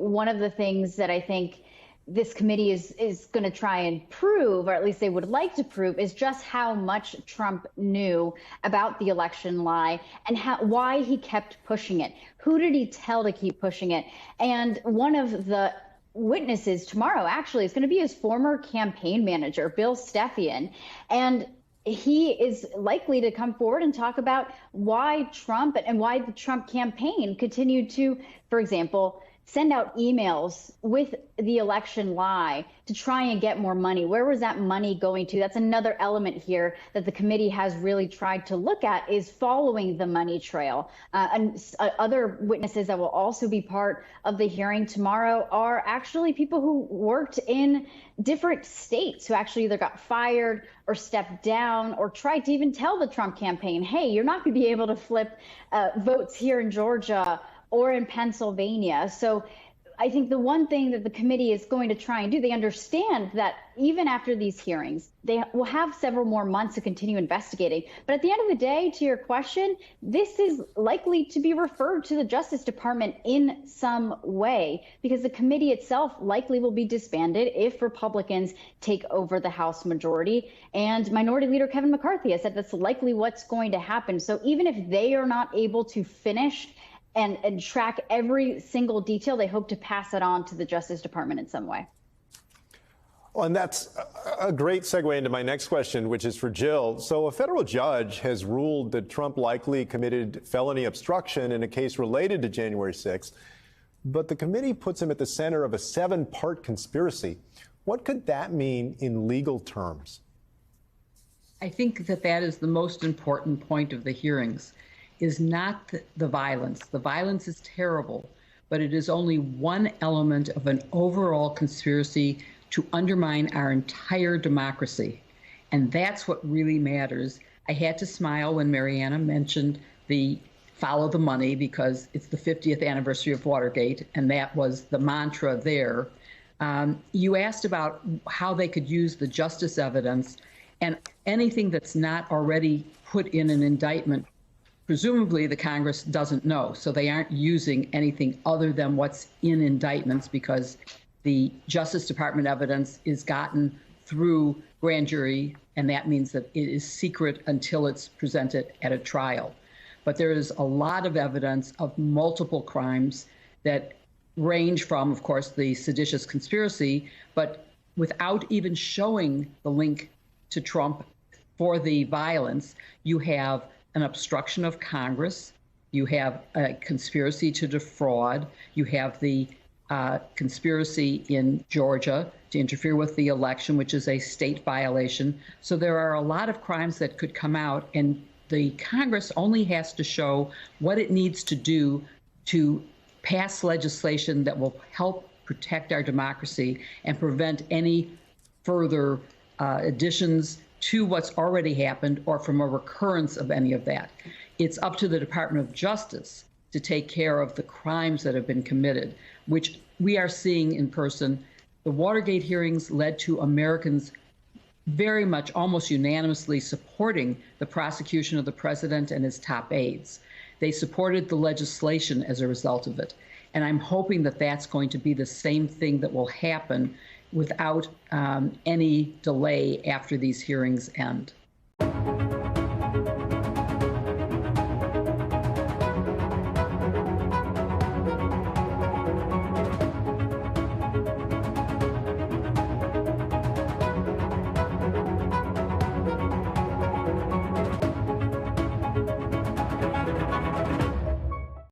one of the things that I think this committee is going to try and prove, or at least they would like to prove, is just how much Trump knew about the election lie and why he kept pushing it. Who did he tell to keep pushing it? And one of the witnesses tomorrow actually is going to be his former campaign manager, Bill Stepien. And he is likely to come forward and talk about why Trump and why the Trump campaign continued to, for example, send out emails with the election lie to try and get more money. Where was that money going to? That's another element here that the committee has really tried to look at, is following the money trail. Other witnesses that will also be part of the hearing tomorrow are actually people who worked in different states, who actually either got fired or stepped down or tried to even tell the Trump campaign, hey, you're not going to be able to flip votes here in Georgia or in Pennsylvania. So I think the one thing that the committee is going to try and do, they understand that even after these hearings, they will have several more months to continue investigating. But at the end of the day, to your question, this is likely to be referred to the Justice Department in some way, because the committee itself likely will be disbanded if Republicans take over the House majority. And Minority Leader Kevin McCarthy has said that's likely what's going to happen. So even if they are not able to finish and track every single detail, they hope to pass it on to the Justice Department in some way. Well, and that's a great segue into my next question, which is for Jill. So a federal judge has ruled that Trump likely committed felony obstruction in a case related to January 6th, but the committee puts him at the center of a 7-part conspiracy. What could that mean in legal terms? I think that is the most important point of the hearings, is not the violence. The violence is terrible, but it is only one element of an overall conspiracy to undermine our entire democracy. And that's what really matters. I had to smile when Mariana mentioned the follow the money, because it's the 50th anniversary of Watergate, and that was the mantra there. You asked about how they could use the justice evidence, and anything that's not already put in an indictment, presumably the Congress doesn't know, so they aren't using anything other than what's in indictments, because the Justice Department evidence is gotten through grand jury, and that means that it is secret until it's presented at a trial. But there is a lot of evidence of multiple crimes that range from, of course, the seditious conspiracy, but without even showing the link to Trump for the violence, you have an obstruction of Congress, you have a conspiracy to defraud, you have the conspiracy in Georgia to interfere with the election, which is a state violation. So there are a lot of crimes that could come out, and the Congress only has to show what it needs to do to pass legislation that will help protect our democracy and prevent any further additions to what's already happened or from a recurrence of any of that. It's up to the Department of Justice to take care of the crimes that have been committed, which we are seeing in person. The Watergate hearings led to Americans very much, almost unanimously supporting the prosecution of the president and his top aides. They supported the legislation as a result of it. And I'm hoping that that's going to be the same thing that will happen without any delay after these hearings end.